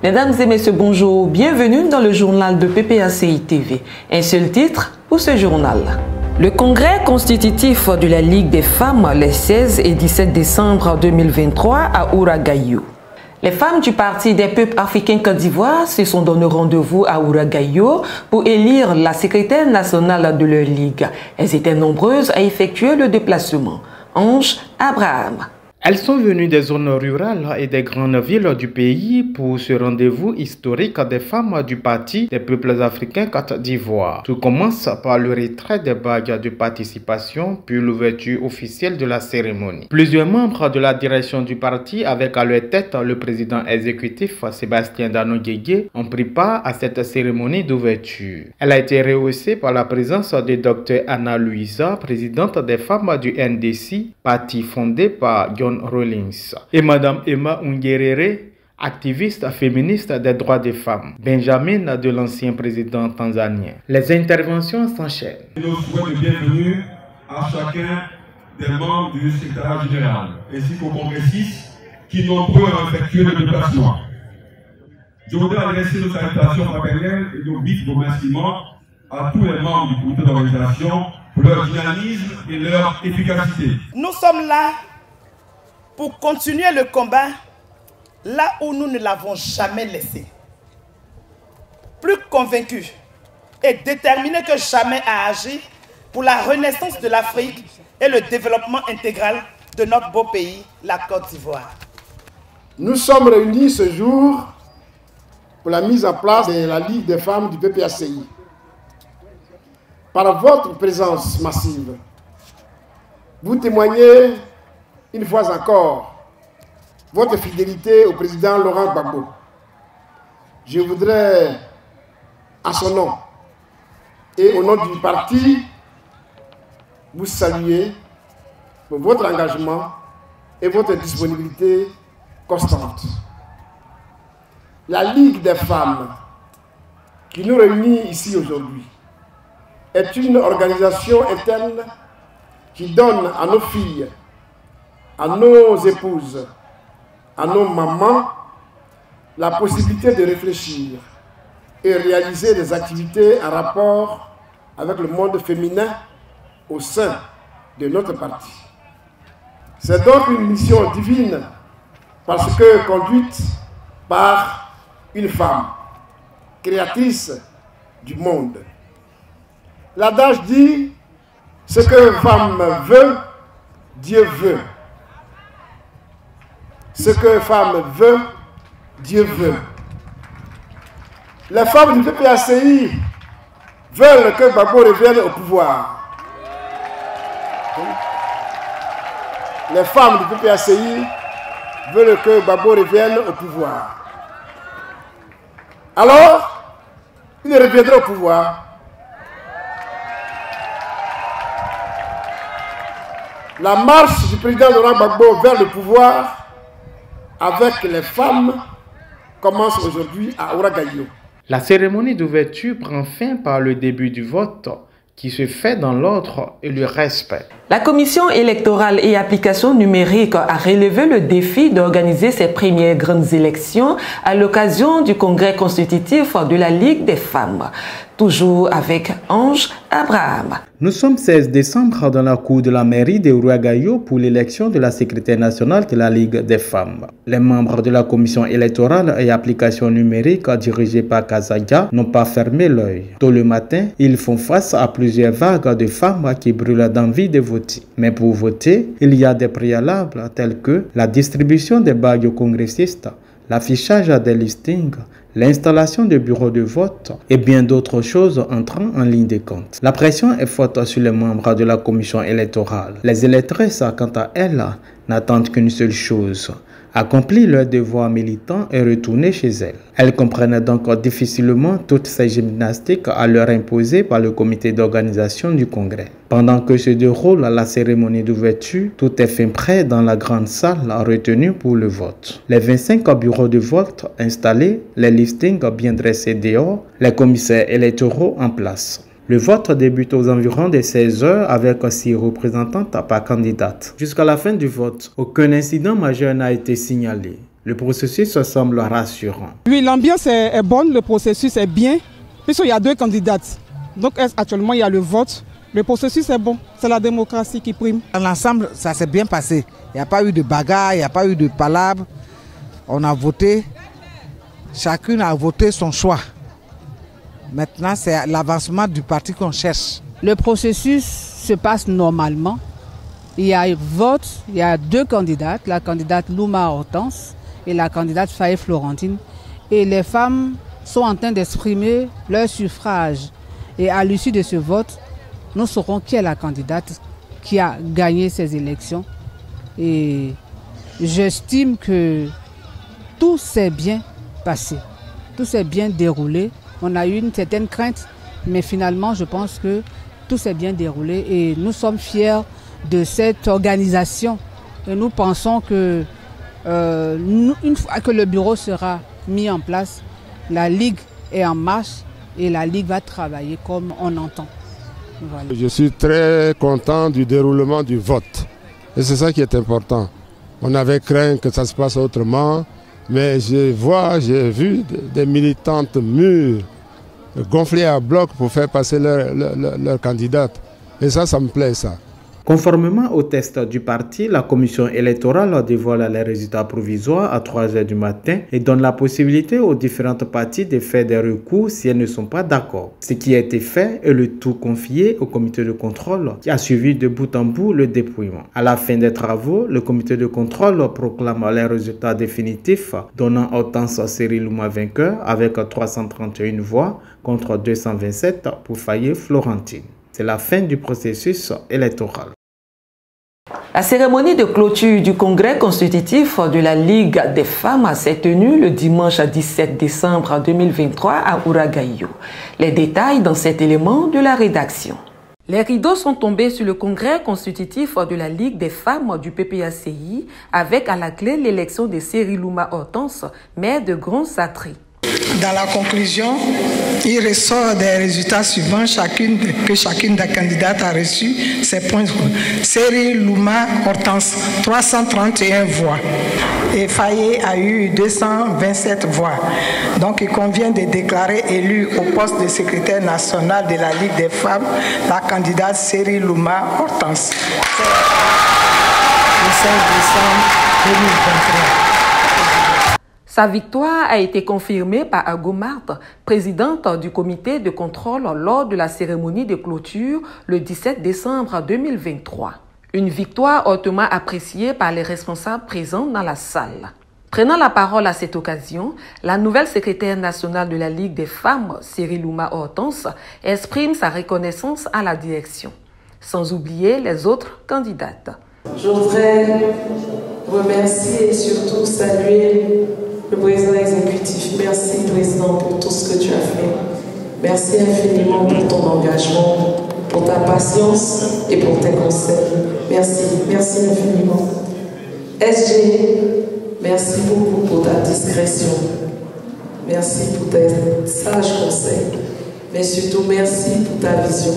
Mesdames et messieurs, bonjour. Bienvenue dans le journal de PPACI TV. Un seul titre pour ce journal. Le congrès constitutif de la Ligue des femmes les 16 et 17 décembre 2023 à Ouagaïo. Les femmes du Parti des peuples africains Côte d'Ivoire se sont donné rendez-vous à Ouagaïo pour élire la secrétaire nationale de leur ligue. Elles étaient nombreuses à effectuer le déplacement. Ange Abraham. Elles sont venues des zones rurales et des grandes villes du pays pour ce rendez-vous historique des femmes du Parti des peuples africains Côte d'Ivoire. Tout commence par le retrait des bagues de participation puis l'ouverture officielle de la cérémonie. Plusieurs membres de la direction du parti, avec à leur tête le président exécutif Sébastien Dano-Guégué, ont pris part à cette cérémonie d'ouverture. Elle a été rehaussée par la présence de Dr Anna Louisa, présidente des femmes du NDC, parti fondé par John Rawlings, et Madame Emma Ungerere, activiste féministe des droits des femmes, Benjamin de l'ancien président tanzanien. Les interventions s'enchaînent. Nos souhaits de bienvenue à chacun des membres du secrétariat général, ainsi qu'aux congressistes qui nombreux ont effectué le déplacement. Je voudrais adresser nos salutations fraternelles et nos vifs remerciements à tous les membres du comité d'organisation pour leur dynamisme et leur efficacité. Nous sommes là pour continuer le combat là où nous ne l'avons jamais laissé. Plus convaincus et déterminés que jamais à agir pour la renaissance de l'Afrique et le développement intégral de notre beau pays, la Côte d'Ivoire. Nous sommes réunis ce jour pour la mise en place de la Ligue des femmes du PPACI. Par votre présence massive, vous témoignez une fois encore votre fidélité au président Laurent Gbagbo. Je voudrais, à son nom et au nom du parti, vous saluer pour votre engagement et votre disponibilité constante. La Ligue des femmes qui nous réunit ici aujourd'hui est une organisation interne qui donne à nos filles, à nos épouses, à nos mamans, la possibilité de réfléchir et réaliser des activités en rapport avec le monde féminin au sein de notre parti. C'est donc une mission divine parce que conduite par une femme, créatrice du monde. L'adage dit, ce que femme veut, Dieu veut. Ce que femme veut, Dieu veut. Les femmes du PPACI veulent que Gbagbo revienne au pouvoir. Les femmes du PPACI veulent que Gbagbo revienne au pouvoir. Alors, il reviendra au pouvoir. La marche du président Laurent Gbagbo vers le pouvoir avec les femmes commence aujourd'hui à Ouagaïo. La cérémonie d'ouverture prend fin par le début du vote qui se fait dans l'ordre et le respect. La Commission électorale et application numérique a relevé le défi d'organiser ses premières grandes élections à l'occasion du congrès constitutif de la Ligue des femmes. Toujours avec Ange Abraham. Nous sommes 16 décembre dans la cour de la mairie de Ouagaïo pour l'élection de la secrétaire nationale de la Ligue des femmes. Les membres de la commission électorale et application numérique dirigée par Kazadia n'ont pas fermé l'œil. Tôt le matin, ils font face à plusieurs vagues de femmes qui brûlent d'envie de voter. Mais pour voter, il y a des préalables tels que la distribution des bagues aux congressistes, l'affichage des listings, l'installation de bureaux de vote et bien d'autres choses entrant en ligne de compte. La pression est forte sur les membres de la commission électorale. Les électrices, quant à elles, n'attendent qu'une seule chose: accomplir leur devoir militant et retourner chez elles. Elles comprennent donc difficilement toutes ces gymnastiques à leur imposer par le comité d'organisation du congrès. Pendant que se déroule la cérémonie d'ouverture, tout est fin prêt dans la grande salle retenue pour le vote. Les 25 bureaux de vote installés, les listings bien dressés dehors, les commissaires électoraux en place. Le vote débute aux environs de 16 h avec 6 représentantes par candidate. Jusqu'à la fin du vote, aucun incident majeur n'a été signalé. Le processus semble rassurant. Oui, l'ambiance est bonne, le processus est bien, puisqu'il y a 2 candidates. Donc actuellement, il y a le vote. Le processus est bon, c'est la démocratie qui prime. Dans l'ensemble, ça s'est bien passé. Il n'y a pas eu de bagarre, il n'y a pas eu de palabres. On a voté, chacune a voté son choix. Maintenant, c'est l'avancement du parti qu'on cherche. Le processus se passe normalement. Il y a un vote, il y a 2 candidates, la candidate Louma Hortense et la candidate Faye Florentine. Et les femmes sont en train d'exprimer leur suffrage. Et à l'issue de ce vote, nous saurons qui est la candidate qui a gagné ces élections. Et j'estime que tout s'est bien passé, tout s'est bien déroulé. On a eu une certaine crainte, mais finalement, je pense que tout s'est bien déroulé et nous sommes fiers de cette organisation. Et nous pensons que une fois que le bureau sera mis en place, la Ligue est en marche et la Ligue va travailler comme on entend. Voilà. Je suis très content du déroulement du vote. Et c'est ça qui est important. On avait craint que ça se passe autrement, mais j'ai vu des militantes mûres gonflées à bloc pour faire passer leur candidate. Et ça me plaît, ça. Conformément au test du parti, la commission électorale dévoile les résultats provisoires à 3 h du matin et donne la possibilité aux différentes parties de faire des recours si elles ne sont pas d'accord. Ce qui a été fait est le tout confié au comité de contrôle qui a suivi de bout en bout le dépouillement. À la fin des travaux, le comité de contrôle proclame les résultats définitifs, donnant Hortense Louma vainqueur avec 331 voix contre 227 pour Faye Florentine. C'est la fin du processus électoral. La cérémonie de clôture du congrès constitutif de la Ligue des femmes s'est tenue le dimanche 17 décembre 2023 à Ouragaïo. Les détails dans cet élément de la rédaction. Les rideaux sont tombés sur le congrès constitutif de la Ligue des femmes du PPACI avec à la clé l'élection de Louma Hortense, maire de Grand-Satri. Dans la conclusion, il ressort des résultats suivants que chacune des candidates a reçu ses points. Louma Hortense, 331 voix. Et Faye a eu 227 voix. Donc il convient de déclarer élue au poste de secrétaire national de la Ligue des femmes la candidate Louma Hortense. Le 5 décembre 2023. Sa victoire a été confirmée par Ago Marthe, présidente du comité de contrôle lors de la cérémonie de clôture le 17 décembre 2023. Une victoire hautement appréciée par les responsables présents dans la salle. Prenant la parole à cette occasion, la nouvelle secrétaire nationale de la Ligue des femmes, Louma Hortense, exprime sa reconnaissance à la direction, sans oublier les autres candidates. Je voudrais remercier et surtout saluer le président exécutif. Merci, président, pour tout ce que tu as fait. Merci infiniment pour ton engagement, pour ta patience et pour tes conseils. Merci, merci infiniment. SG, merci beaucoup pour ta discrétion. Merci pour tes sages conseils. Mais surtout, merci pour ta vision.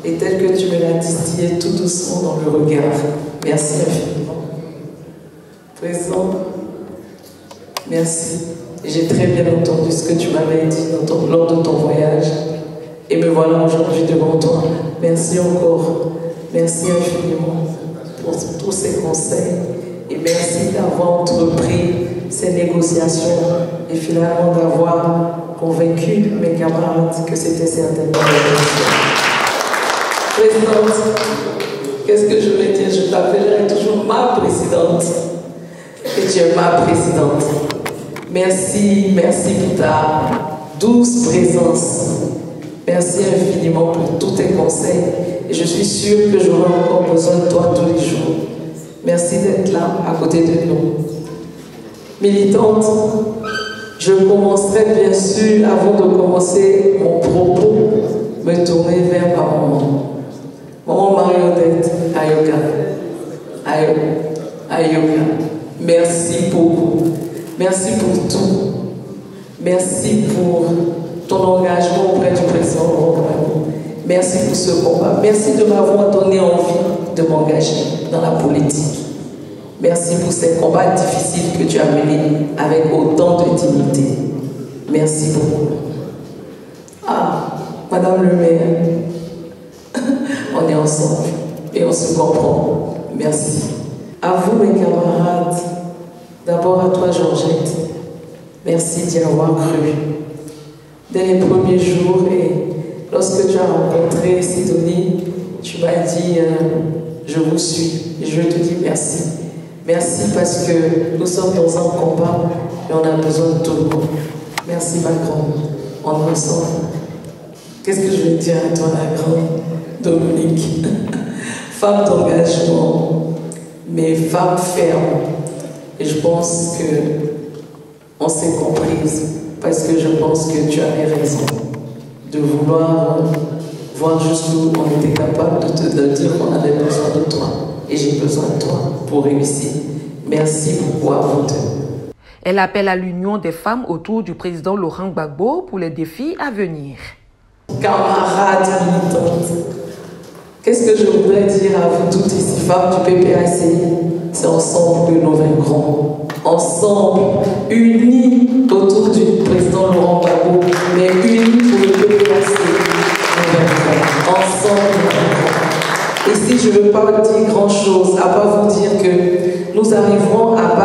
Et tel que tu me l'as distillé tout doucement dans le regard. Merci infiniment. Président, merci. J'ai très bien entendu ce que tu m'avais dit lors de ton voyage. Et me voilà aujourd'hui devant toi. Merci encore. Merci infiniment pour tous ces conseils. Et merci d'avoir entrepris ces négociations et finalement d'avoir convaincu mes camarades que c'était certainement la bonne. Présidente, qu'est-ce que je vais dire? Je t'appellerai toujours ma présidente. Et tu es ma présidente. Merci, merci pour ta douce présence. Merci infiniment pour tous tes conseils. Et je suis sûre que j'aurai encore besoin de toi tous les jours. Merci d'être là, à côté de nous. Militante, je commencerai bien sûr, avant de commencer mon propos, me tourner vers ma maman. Maman Marionnette Ayoka, merci beaucoup. Merci pour tout. Merci pour ton engagement auprès du président Laurent Gbagbo. Merci pour ce combat. Merci de m'avoir donné envie de m'engager dans la politique. Merci pour ces combats difficiles que tu as menés avec autant de dignité. Merci beaucoup. Ah, Madame le maire, on est ensemble et on se comprend. Merci. À vous, mes camarades, d'abord à toi, Georgette, merci d'y avoir cru. Dès les premiers jours, et lorsque tu as rencontré Sidonie, tu m'as dit je vous suis. Et je te dis merci. Merci parce que nous sommes dans un combat et on a besoin de tout le monde. Merci ma grande. On est ensemble. Qu'est-ce que je vais dire à toi, la grande Dominique? Femme d'engagement, mais femme ferme. Et je pense qu'on s'est comprise parce que je pense que tu avais raison de vouloir voir jusqu'où on était capable de te dire qu'on avait besoin de toi. Et j'ai besoin de toi pour réussir. Merci beaucoup à vous deux. Elle appelle à l'union des femmes autour du président Laurent Gbagbo pour les défis à venir. Camarades militantes, qu'est-ce que je voudrais dire à vous toutes ici, femmes du PPACI? C'est ensemble que nous vaincrons. Ensemble, unis autour du président Laurent Gbagbo, mais unis pour le PPACI, nous vaincrons. Ensemble, nous vaincrons. Et si je ne veux pas dire grand-chose, à part vous dire que nous arriverons à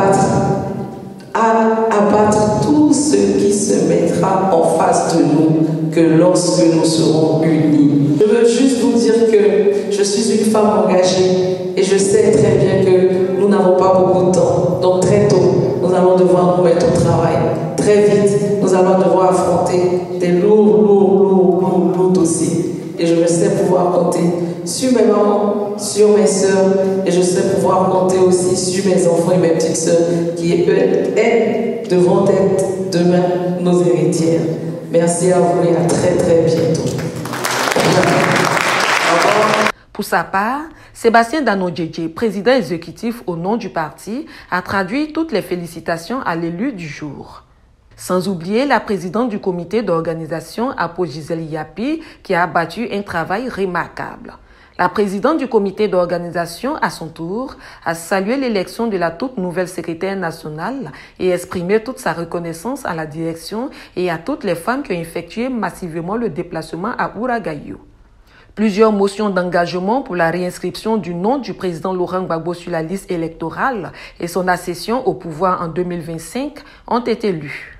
battre tout ce qui se mettra en face de nous, que lorsque nous serons unis. Je veux juste vous dire que je suis une femme engagée et je sais très bien que nous n'avons pas beaucoup de temps. Donc très tôt, nous allons devoir nous mettre au travail. Très vite, nous allons devoir affronter des lourds dossiers. Et je sais pouvoir compter sur mes mamans, sur mes soeurs, et je sais pouvoir compter aussi sur mes enfants et mes petites soeurs qui, elles, devront être demain nos héritières. Merci à vous et à très très bientôt. Pour sa part, Sébastien Dano-Djedje, président exécutif au nom du parti, a traduit toutes les félicitations à l'élu du jour. Sans oublier la présidente du comité d'organisation, Apo Gisèle Yapi, qui a abattu un travail remarquable. La présidente du comité d'organisation, à son tour, a salué l'élection de la toute nouvelle secrétaire nationale et exprimé toute sa reconnaissance à la direction et à toutes les femmes qui ont effectué massivement le déplacement à Ouragayo. Plusieurs motions d'engagement pour la réinscription du nom du président Laurent Gbagbo sur la liste électorale et son accession au pouvoir en 2025 ont été lues.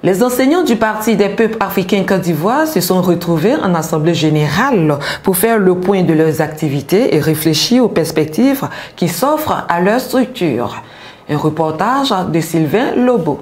Les enseignants du Parti des peuples africains Côte d'Ivoire se sont retrouvés en assemblée générale pour faire le point de leurs activités et réfléchir aux perspectives qui s'offrent à leur structure. Un reportage de Sylvain Lobo.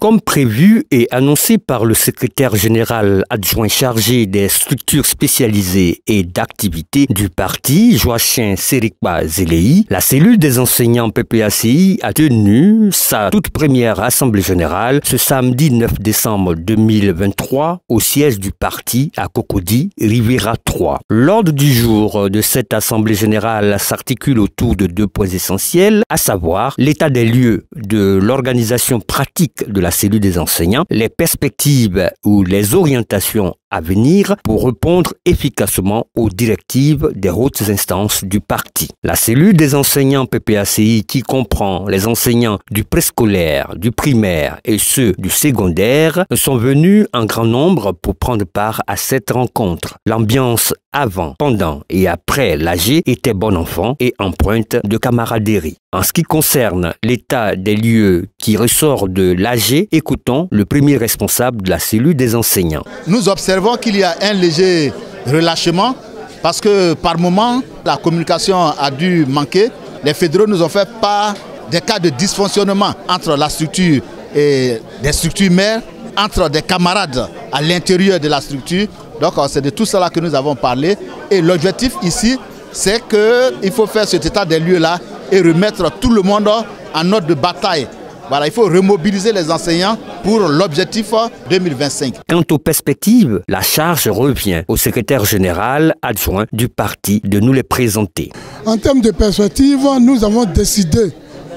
Comme prévu et annoncé par le secrétaire général adjoint chargé des structures spécialisées et d'activités du parti, Joachim Serikba Zéléi, la cellule des enseignants PPACI a tenu sa toute première assemblée générale ce samedi 9 décembre 2023 au siège du parti à Cocody, Rivera 3. L'ordre du jour de cette assemblée générale s'articule autour de 2 points essentiels, à savoir l'état des lieux de l'organisation pratique de la cellule des enseignants, les perspectives ou les orientations à venir pour répondre efficacement aux directives des hautes instances du parti. La cellule des enseignants PPACI, qui comprend les enseignants du préscolaire, du primaire et ceux du secondaire, sont venus en grand nombre pour prendre part à cette rencontre. L'ambiance avant, pendant et après l'AG était bon enfant et empreinte de camaraderie. En ce qui concerne l'état des lieux qui ressort de l'AG, écoutons le premier responsable de la cellule des enseignants. Nous observons qu'il y a un léger relâchement parce que par moment, la communication a dû manquer. Les fédéraux nous ont fait part des cas de dysfonctionnement entre la structure et des structures mères, entre des camarades à l'intérieur de la structure. Donc c'est de tout cela que nous avons parlé. Et l'objectif ici, c'est qu'il faut faire cet état des lieux-là et remettre tout le monde en ordre de bataille. Voilà, il faut remobiliser les enseignants pour l'objectif 2025. Quant aux perspectives, la charge revient au secrétaire général adjoint du parti de nous les présenter. En termes de perspectives, nous avons décidé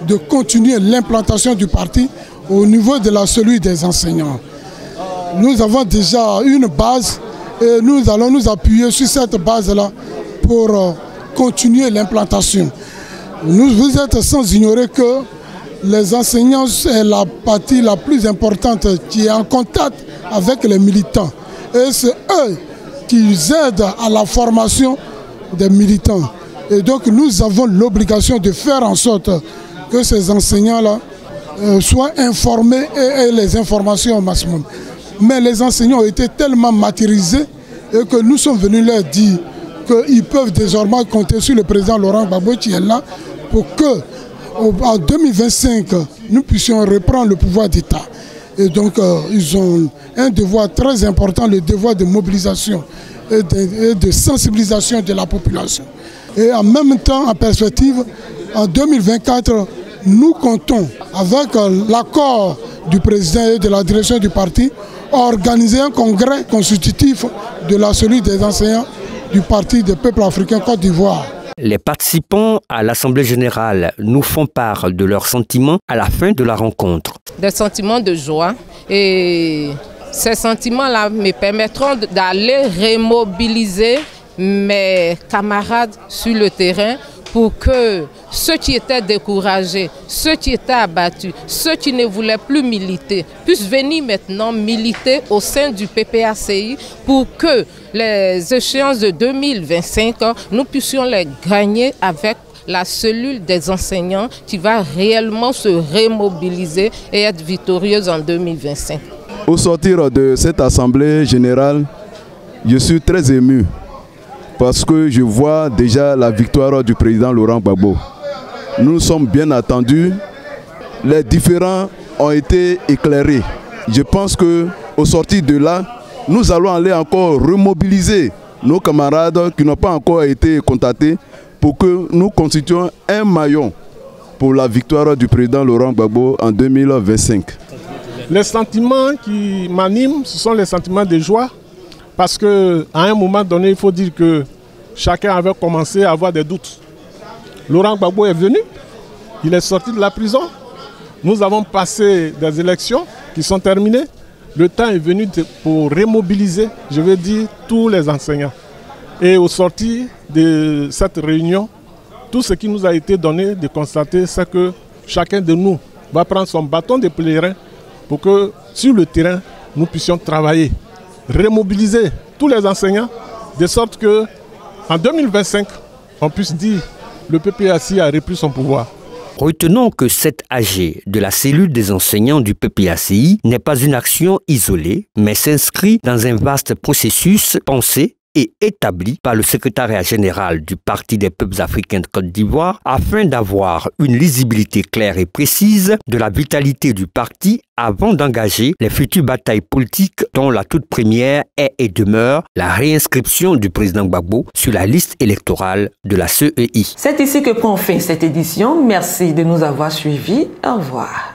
de continuer l'implantation du parti au niveau de la cellule des enseignants. Nous avons déjà une base et nous allons nous appuyer sur cette base-là pour continuer l'implantation. Vous êtes sans ignorer que les enseignants, c'est la partie la plus importante qui est en contact avec les militants. Et c'est eux qui aident à la formation des militants. Et donc nous avons l'obligation de faire en sorte que ces enseignants-là soient informés et les informations au maximum. Mais les enseignants ont été tellement martyrisés et que nous sommes venus leur dire qu'ils peuvent désormais compter sur le président Laurent Gbagbo qui est là pour que en 2025 nous puissions reprendre le pouvoir d'État. Et donc ils ont un devoir très important, le devoir de mobilisation et de sensibilisation de la population. Et en même temps, en perspective, en 2024, nous comptons, avec l'accord du président et de la direction du parti, organiser un congrès constitutif de la cellule des enseignants du Parti des peuples africains Côte d'Ivoire. Les participants à l'Assemblée générale nous font part de leurs sentiments à la fin de la rencontre. Des sentiments de joie, et ces sentiments-là me permettront d'aller remobiliser mes camarades sur le terrain pour que ceux qui étaient découragés, ceux qui étaient abattus, ceux qui ne voulaient plus militer, puissent venir maintenant militer au sein du PPACI pour que les échéances de 2025, nous puissions les gagner avec la cellule des enseignants qui va réellement se remobiliser et être victorieuse en 2025. Au sortir de cette assemblée générale, je suis très ému parce que je vois déjà la victoire du président Laurent Gbagbo. Nous sommes bien attendus, les différends ont été éclairés. Je pense qu'au sortir de là, nous allons aller encore remobiliser nos camarades qui n'ont pas encore été contactés pour que nous constituions un maillon pour la victoire du président Laurent Gbagbo en 2025. Les sentiments qui m'animent, ce sont les sentiments de joie, parce qu'à un moment donné, il faut dire que chacun avait commencé à avoir des doutes. Laurent Gbagbo est venu, il est sorti de la prison, nous avons passé des élections qui sont terminées, le temps est venu pour remobiliser, je veux dire, tous les enseignants. Et au sortir de cette réunion, tout ce qui nous a été donné de constater, c'est que chacun de nous va prendre son bâton de pèlerin pour que sur le terrain, nous puissions travailler, remobiliser tous les enseignants, de sorte que en 2025, on puisse dire que le PPACI a repris son pouvoir. Retenons que cette AG de la cellule des enseignants du PPACI n'est pas une action isolée, mais s'inscrit dans un vaste processus pensé et établi par le secrétariat général du Parti des peuples africains de Côte d'Ivoire afin d'avoir une lisibilité claire et précise de la vitalité du parti avant d'engager les futures batailles politiques dont la toute première est et demeure la réinscription du président Gbagbo sur la liste électorale de la CEI. C'est ici que prend fin cette édition. Merci de nous avoir suivis. Au revoir.